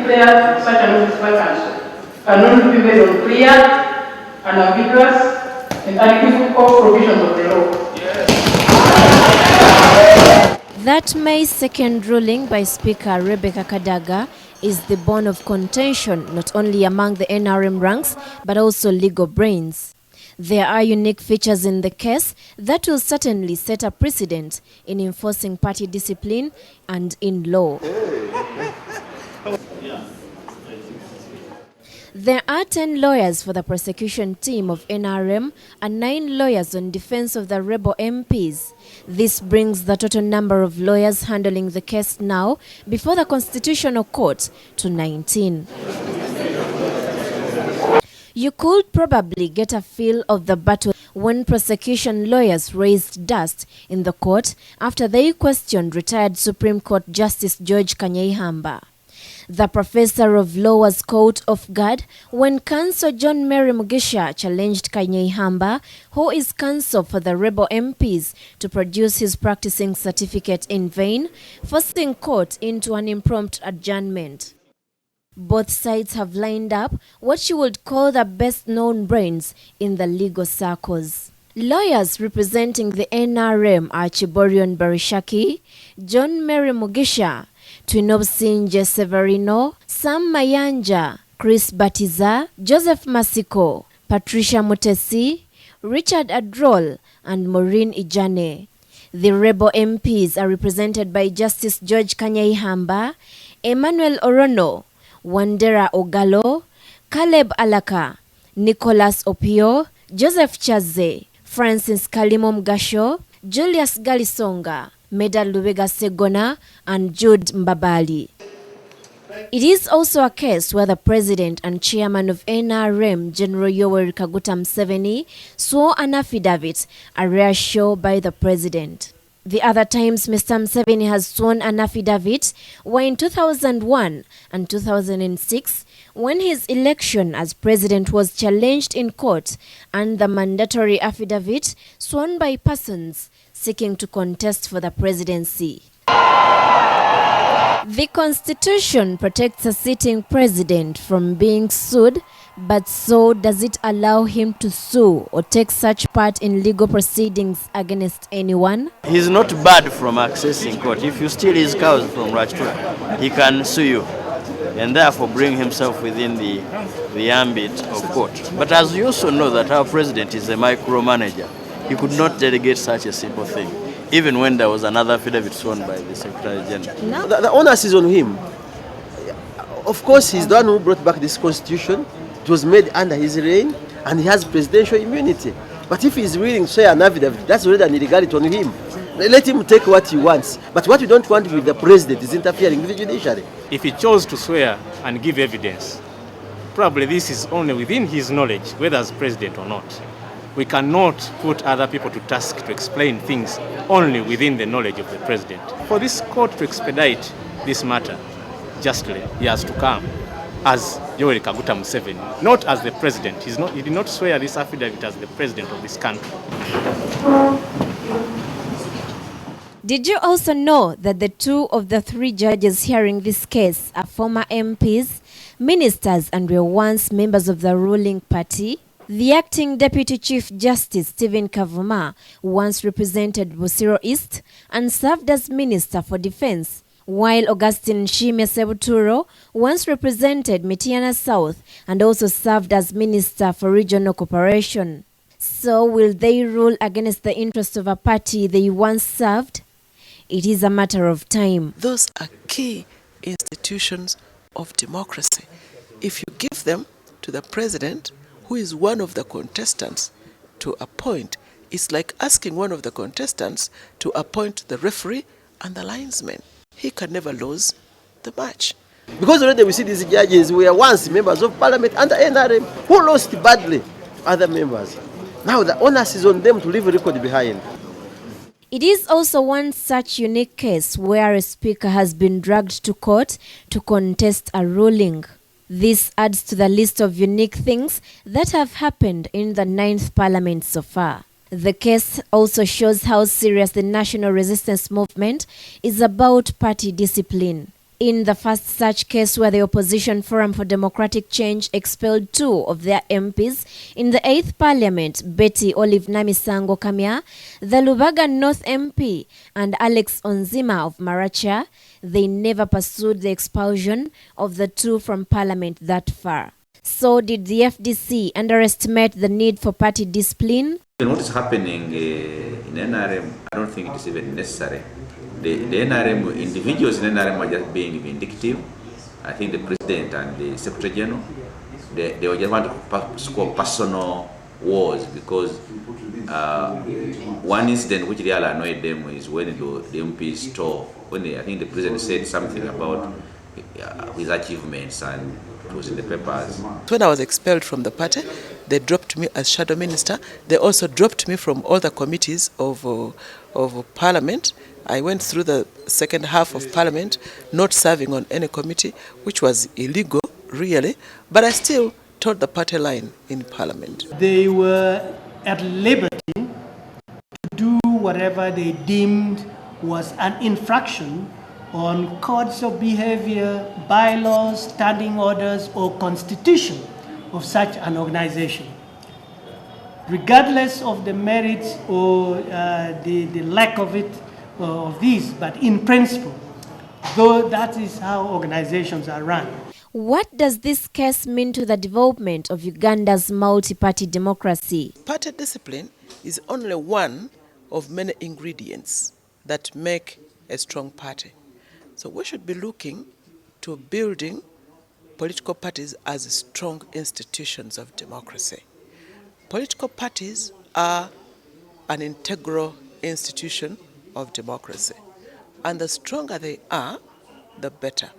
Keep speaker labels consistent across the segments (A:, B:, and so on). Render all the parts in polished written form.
A: declared such an office vacant can only be based on clear, unambiguous, and unequivocal provisions of the law.
B: That May 2nd ruling by Speaker Rebecca Kadaga is the bone of contention not only among the NRM ranks but also legal brains. There are unique features in the case that will certainly set a precedent in enforcing party discipline and in law. There are 10 lawyers for the prosecution team of NRM and 9 lawyers on defense of the rebel MPs. This brings the total number of lawyers handling the case now before the Constitutional Court to 19. You could probably get a feel of the battle when prosecution lawyers raised dust in the court after they questioned retired Supreme Court Justice George Kanyeihamba. The professor of law was caught off guard when counsel John Mary Mugisha challenged Kanyeihamba, who is counsel for the rebel MPs, to produce his practicing certificate in vain, forcing court into an impromptu adjournment. Both sides have lined up what you would call the best-known brains in the legal circles. Lawyers representing the NRM are Chiborion Barishaki, John Mary Mugisha, Twinobsinje Severino, Sam Mayanja, Chris Batiza, Joseph Masiko, Patricia Mutesi, Richard Adrol, and Maureen Ijane. The rebel MPs are represented by Justice George Kanyeihamba, Emmanuel Orono, Wandera Ogalo, Caleb Alaka, Nicholas Opio, Joseph Chaze, Francis Kalimo Mgasho, Julius Galisonga, Meda Lubega Segona, and Jude Mbabali. It is also a case where the president and chairman of NRM, General Yoweri Kaguta Museveni, swore an affidavit, a rare show by the president. The other times Mr. Museveni has sworn an affidavit were in 2001 and 2006, when his election as president was challenged in court, and the mandatory affidavit sworn by persons seeking to contest for the presidency. The Constitution protects a sitting president from being sued, but so does it allow him to sue or take such part in legal proceedings against anyone?
C: He's not barred from accessing court. If you steal his cows from Rajpura, he can sue you and therefore bring himself within the ambit of court. But as you also know that our president is a micromanager, he could not delegate such a simple thing, even when there was another affidavit sworn by the Secretary General.
D: No. The onus is on him. Of course, he's the one who brought back this constitution. It was made under his reign, and he has presidential immunity. But if he's willing to say an affidavit, that's already an illegality on him. Let him take what he wants. But what we don't want with the president is interfering with the judiciary.
E: If he chose to swear and give evidence, probably this is only within his knowledge, whether as president or not. We cannot put other people to task to explain things only within the knowledge of the president. For this court to expedite this matter justly, he has to come as Yoweri Kaguta Museveni, not as the president. He did not swear this affidavit as the president of this country.
B: Did you also know that the 2 of the 3 judges hearing this case are former MPs, ministers, and were once members of the ruling party? The acting Deputy Chief Justice Stephen Kavuma once represented Busiro East and served as Minister for Defense, while Augustine Shime Sebuturo once represented Mityana South and also served as Minister for Regional Cooperation. So will they rule against the interests of a party they once served? It is a matter of time.
F: Those are key institutions of democracy. If you give them to the president, who is one of the contestants, to appoint, it's like asking one of the contestants to appoint the referee and the linesman. He can never lose the match.
D: Because already we see these judges were once members of parliament under NRM who lost badly other members. Now the onus is on them to leave a record behind.
B: It is also one such unique case where a speaker has been dragged to court to contest a ruling. This adds to the list of unique things that have happened in the 9th Parliament so far. The case also shows how serious the national resistance movement is about party discipline. In the first such case where the Opposition Forum for Democratic Change expelled 2 of their MPs in the 8th Parliament, Betty Olive Namisango Kamya, the Lubaga North MP, and Alex Onzima of Maracha, they never pursued the expulsion of the 2 from Parliament that far. So did the FDC underestimate the need for party discipline?
G: What is happening in NRM, I don't think it is even necessary. The NRM, individuals in NRM are just being vindictive. I think the President and the Secretary General, they just want to score personal wars because one incident which really annoyed them is when the MPs I think the President said something about his achievements and it was in the papers.
F: When I was expelled from the party, they dropped me as shadow minister. They also dropped me from all the committees of Parliament. I went through the second half of Parliament not serving on any committee, which was illegal, really, but I still towed the party line in Parliament.
H: They were at liberty to do whatever they deemed was an infraction on codes of behavior, bylaws, standing orders, or constitution of such an organization. Regardless of the merits or the lack of it, of these, but in principle, though that is how organizations are run.
B: What does this case mean to the development of Uganda's multi-party democracy?
F: Party discipline is only one of many ingredients that make a strong party. So we should be looking to building political parties as strong institutions of democracy. Political parties are an integral institution of democracy, and the stronger they are, the better.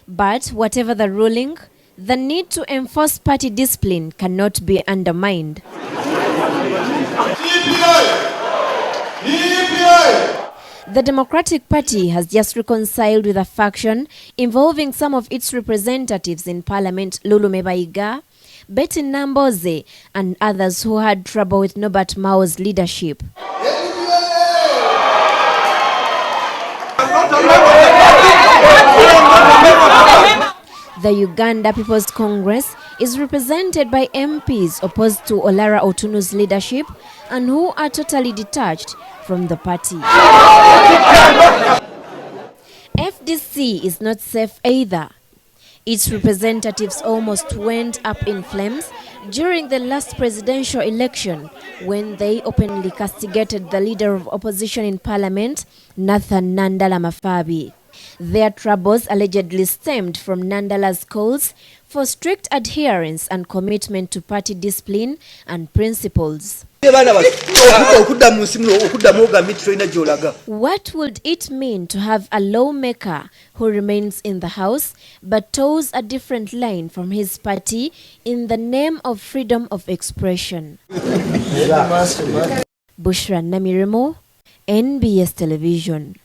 B: But whatever the ruling, the need to enforce party discipline cannot be undermined. The Democratic Party has just reconciled with a faction involving some of its representatives in Parliament, Lulu Mebaiga, Betty Namboze, and others who had trouble with Norbert Mao's leadership. The Uganda People's Congress is represented by MPs opposed to Olara Otunu's leadership and who are totally detached from the party. FDC is not safe either. Its representatives almost went up in flames during the last presidential election when they openly castigated the leader of opposition in Parliament, Nathan Nandala Mafabi. Their troubles allegedly stemmed from Nandala's calls for strict adherence and commitment to party discipline and principles. What would it mean to have a lawmaker who remains in the House but toes a different line from his party in the name of freedom of expression? Bushra Namirimo, NBS Television.